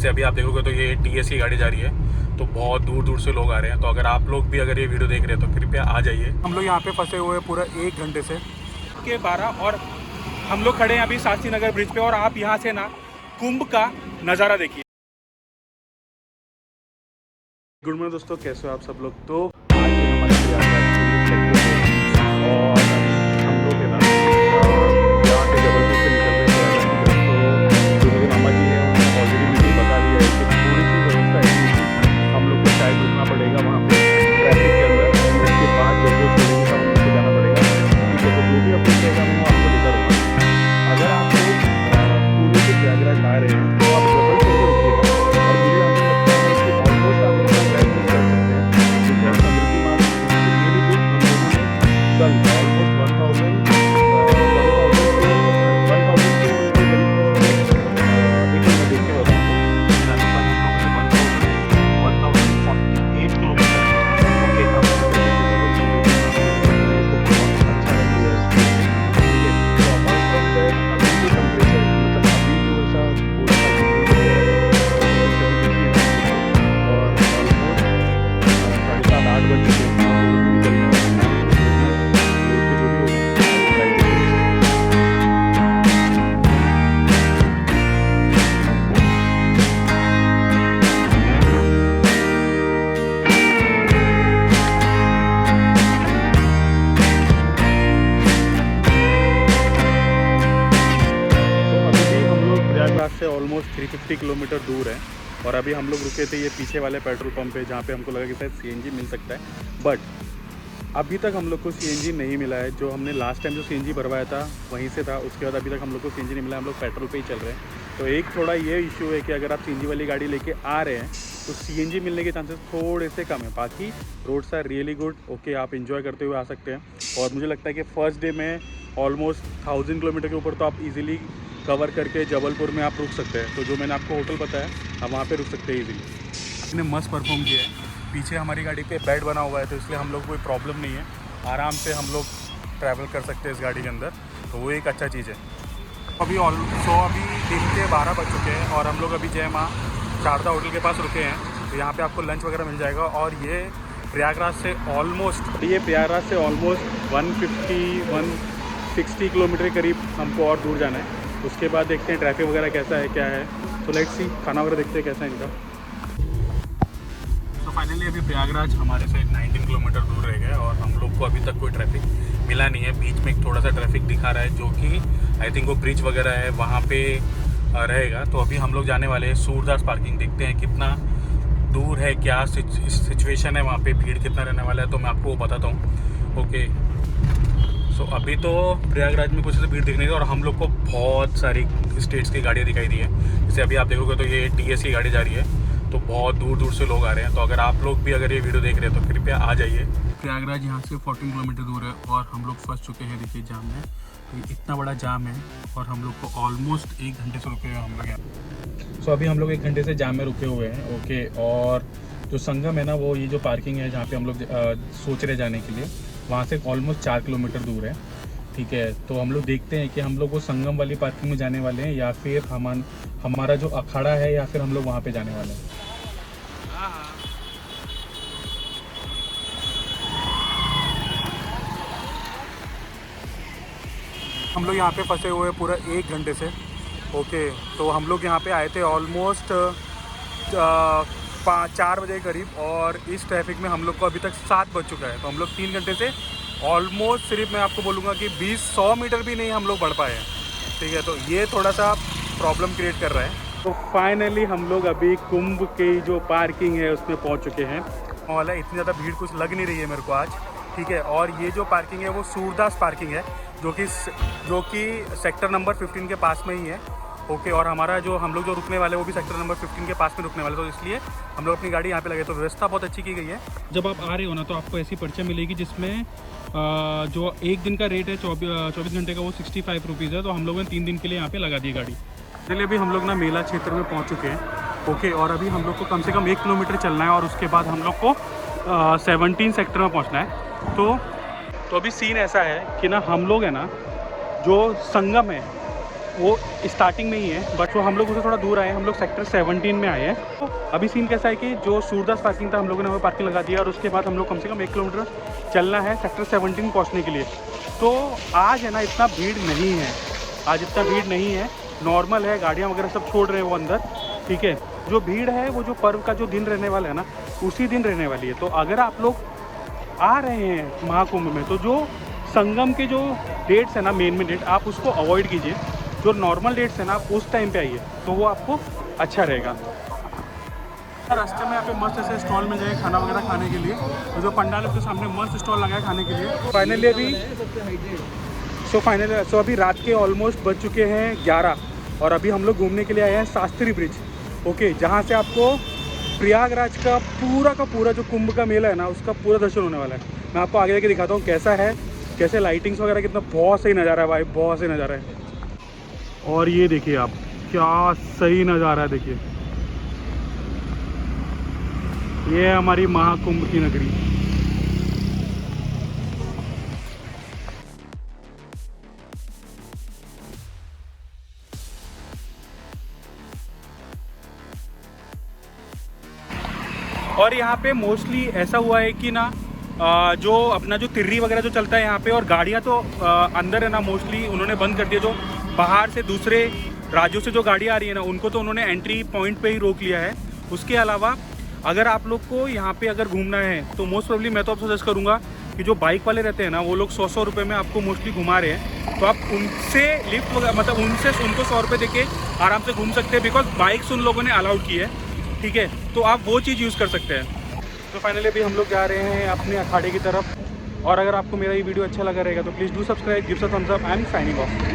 जैसे अभी आप देखोगे तो ये टीएस की गाड़ी जा रही है, तो बहुत दूर दूर से लोग आ रहे हैं। तो अगर आप लोग भी अगर ये वीडियो देख रहे हैं तो कृपया आ जाइए। हम लोग यहाँ पे फंसे हुए हैं पूरा 1 घंटे से के 12 और हम लोग खड़े हैं अभी शास्त्री नगर ब्रिज पे। और आप यहाँ से ना कुंभ का नज़ारा देखिए। गुड मॉर्निंग दोस्तों, कैसे हो आप सब लोग। तो आज ये हमारी और हम लोग है ना यहाँ से जबलपुर से निकल रहे हैं। तो जो मेरे मामा जी हैं उन्होंने ऑलरेडी मुझे बता दिया है कि थोड़ी सी व्यवस्था ऐसी है, हम लोग को शायद रुकना पड़ेगा वहाँ पे ट्रैफिक के अंदर। उसके बाद जब वो छोड़ेंगे तब हम लोग को जाना पड़ेगा। ठीक है, तो जो भी अपडेट रहेगा मैं आपको लेकर आऊँगा। अगर आप लोग पुणे से प्रयागराज आ रहे हैं तो आप जबलपुर में रुकिएगा। और मुझे यहाँ लगता है कि ऑलमोस्ट आप अपना ड्राइव कर सकते हैं, बिकॉज समृद्धि मार्ग रियली गुड। हम लोगों ने कल ऑलमोस्ट 1000 से ऑलमोस्ट 350 किलोमीटर दूर है। और अभी हम लोग रुके थे ये पीछे वाले पेट्रोल पंप पे, जहाँ पे हमको लगा कि शायद सीएनजी मिल सकता है, बट अभी तक हम लोग को सीएनजी नहीं मिला है। जो हमने लास्ट टाइम जो सीएनजी भरवाया था वहीं से था, उसके बाद अभी तक हम लोग को सीएनजी नहीं मिला। हम लोग पेट्रोल पे ही चल रहे हैं। तो एक थोड़ा ये इशू है कि अगर आप सीएनजी वाली गाड़ी लेके आ रहे हैं तो सीएनजी मिलने के चांसेस थोड़े से कम है। बाकी roads are really good, okay, आप इन्जॉय करते हुए आ सकते हैं। और मुझे लगता है कि फर्स्ट डे में ऑलमोस्ट 1000 किलोमीटर के ऊपर तो आप इजीली कवर करके जबलपुर में आप रुक सकते हैं। तो जो मैंने आपको होटल बताया आप वहाँ पे रुक सकते हैं इजीली। इसने मस्त परफॉर्म किया है। पीछे हमारी गाड़ी पे बेड बना हुआ है, तो इसलिए हम लोग कोई प्रॉब्लम नहीं है, आराम से हम लोग ट्रैवल कर सकते हैं इस गाड़ी के अंदर। तो वो एक अच्छा चीज़ है। अभी दिन के 12 बज चुके हैं और हम लोग अभी जय माँ शारदा होटल के पास रुके हैं। तो यहाँ पे आपको लंच वगैरह मिल जाएगा। और ये प्रयागराज से ऑलमोस्ट 160 किलोमीटर के करीब हमको और दूर जाना है। उसके बाद देखते हैं ट्रैफिक वगैरह कैसा है, क्या है। तो लेट्स सी, खाना वगैरह देखते हैं कैसा है इनका। तो फाइनली अभी प्रयागराज हमारे से 19 किलोमीटर दूर रह गए और हम लोग को अभी तक कोई ट्रैफिक मिला नहीं है। बीच में थोड़ा सा ट्रैफिक दिखा रहा है, जो कि आई थिंक वो ब्रिज वगैरह है वहाँ पे रहेगा। तो अभी हम लोग जाने वाले हैं सूरदास पार्किंग। देखते हैं कितना दूर है, क्या सिचुएशन है वहाँ पे, भीड़ कितना रहने वाला है, तो मैं आपको बताता हूँ। ओके, सो अभी तो प्रयागराज में कुछ ऐसे भीड़ दिखने की और हम लोग को बहुत सारी स्टेट्स की गाड़ियाँ दिखाई दी है। जैसे अभी आप देखोगे तो ये टीएस की गाड़ी जा रही है, तो बहुत दूर दूर से लोग आ रहे हैं। तो अगर आप लोग भी अगर ये वीडियो देख रहे हैं तो कृपया आ जाइए। प्रयागराज यहाँ से 14 किलोमीटर दूर है और हम लोग फंस चुके हैं। देखिए जाम में, तो इतना बड़ा जाम है और हम लोग को ऑलमोस्ट 1 घंटे से रुके हुए हैं हम लोग यहाँ। सो अभी हम लोग 1 घंटे से जाम में रुके हुए हैं। ओके, और जो संगम है ना, वो ये जो पार्किंग है जहाँ पे हम लोग सोच रहे जाने के लिए, वहाँ से ऑलमोस्ट 4 किलोमीटर दूर है। ठीक है, तो हम लोग देखते हैं कि हम लोग वो संगम वाली पार्किंग में जाने वाले हैं या फिर हमारा जो अखाड़ा है या फिर हम लोग वहाँ पे जाने वाले हैं। हम लोग यहाँ पे फंसे हुए हैं पूरा 1 घंटे से। ओके, तो हम लोग यहाँ पे आए थे ऑलमोस्ट 4 बजे करीब और इस ट्रैफिक में हम लोग को अभी तक 7 बज चुका है। तो हम लोग 3 घंटे से ऑलमोस्ट सिर्फ मैं आपको बोलूँगा कि 100 मीटर भी नहीं हम लोग बढ़ पाए हैं। ठीक है, तो ये थोड़ा सा प्रॉब्लम क्रिएट कर रहा है। तो फाइनली हम लोग अभी कुंभ की जो पार्किंग है उसमें पहुँच चुके हैं। और इतनी ज़्यादा भीड़ कुछ लग नहीं रही है मेरे को आज। ठीक है, और ये जो पार्किंग है वो सूरदास पार्किंग है, जो कि सेक्टर नंबर 15 के पास में ही है। ओके, और हमारा जो हम लोग जो रुकने वाले वो भी सेक्टर नंबर 15 के पास में रुकने वाले, तो इसलिए हम लोग अपनी गाड़ी यहाँ पे लगे। तो व्यवस्था बहुत अच्छी की गई है। जब आप आ रहे हो ना तो आपको ऐसी पर्ची मिलेगी जिसमें जो 1 दिन का रेट है 24 घंटे का, वो 65 रुपीज़ है। तो हम लोगों ने 3 दिन के लिए यहाँ पे लगा दी गाड़ी। चलिए अभी हम लोग ना मेला क्षेत्र में पहुँच चुके हैं। ओके, और अभी हम लोग को कम से कम 1 किलोमीटर चलना है और उसके बाद हम लोग को 17 सेक्टर में पहुँचना है। तो अभी सीन ऐसा है कि ना हम लोग है ना जो संगम है वो स्टार्टिंग में ही है, बट वो हम लोग उससे थोड़ा दूर आए हैं। हम लोग सेक्टर 17 में आए हैं। तो अभी सीन कैसा है कि जो सूरदास पार्किंग था हम लोगों ने वहाँ पार्किंग लगा दिया और उसके बाद हम लोग कम से कम 1 किलोमीटर चलना है सेक्टर 17 पहुँचने के लिए। तो आज है ना इतना भीड़ नहीं है, आज इतना भीड़ नहीं है, नॉर्मल है, गाड़ियाँ वगैरह सब छोड़ रहे हैं वो अंदर, ठीक है। जो भीड़ है वो जो पर्व का जो दिन रहने वाला है ना, उसी दिन रहने वाली है। तो अगर आप लोग आ रहे हैं महाकुंभ में, तो जो संगम के जो डेट्स है ना, मेन डेट, आप उसको अवॉइड कीजिए। जो नॉर्मल डेट्स है ना, आप उस टाइम पे आइए, तो वो आपको अच्छा रहेगा। रास्ते में यहाँ पे मस्त ऐसे स्टॉल मिल जाएगा खाना वगैरह खाने के लिए। तो जो पंडाल के सामने मस्त स्टॉल लगा है खाने के लिए। फाइनली अभी रात के ऑलमोस्ट बज चुके हैं 11 और अभी हम लोग घूमने के लिए आए हैं शास्त्री ब्रिज, ओके, जहाँ से आपको प्रयागराज का पूरा जो कुंभ का मेला है ना, उसका पूरा दर्शन होने वाला है। मैं आपको आगे जाके दिखाता हूँ कैसा है, कैसे लाइटिंग्स वगैरह, कितना बहुत सही नज़ारा है भाई, बहुत सही नज़ारा है। और ये देखिए आप, क्या सही नज़ारा है, देखिए ये है हमारी महाकुंभ की नगरी। और यहाँ पे मोस्टली ऐसा हुआ है कि ना जो अपना जो तिर्री वगैरह जो चलता है यहाँ पे, और गाड़ियाँ तो अंदर है ना मोस्टली उन्होंने बंद कर दिया। जो बाहर से दूसरे राज्यों से जो गाड़ियाँ आ रही है ना, उनको तो उन्होंने एंट्री पॉइंट पे ही रोक लिया है। उसके अलावा अगर आप लोग को यहाँ पे अगर घूमना है तो मोस्ट प्रोबेबली मैं तो आपको सजेस्ट करूँगा कि जो बाइक वाले रहते हैं ना, वो लोग 100 रुपये में आपको मोस्टली घुमा रहे हैं। तो आप उनसे लिफ्ट वगैरह, मतलब उनको 100 रुपये देके आराम से घूम सकते हैं, बिकॉज बाइक्स उन लोगों ने अलाउड की है, ठीक है। तो आप वो चीज़ यूज़ कर सकते हैं। तो फाइनली अभी हम लोग जा रहे हैं अपने अखाड़े की तरफ। और अगर आपको मेरा ये वीडियो अच्छा लगा रहेगा तो please do subscribe, give a thumbs up and signing off.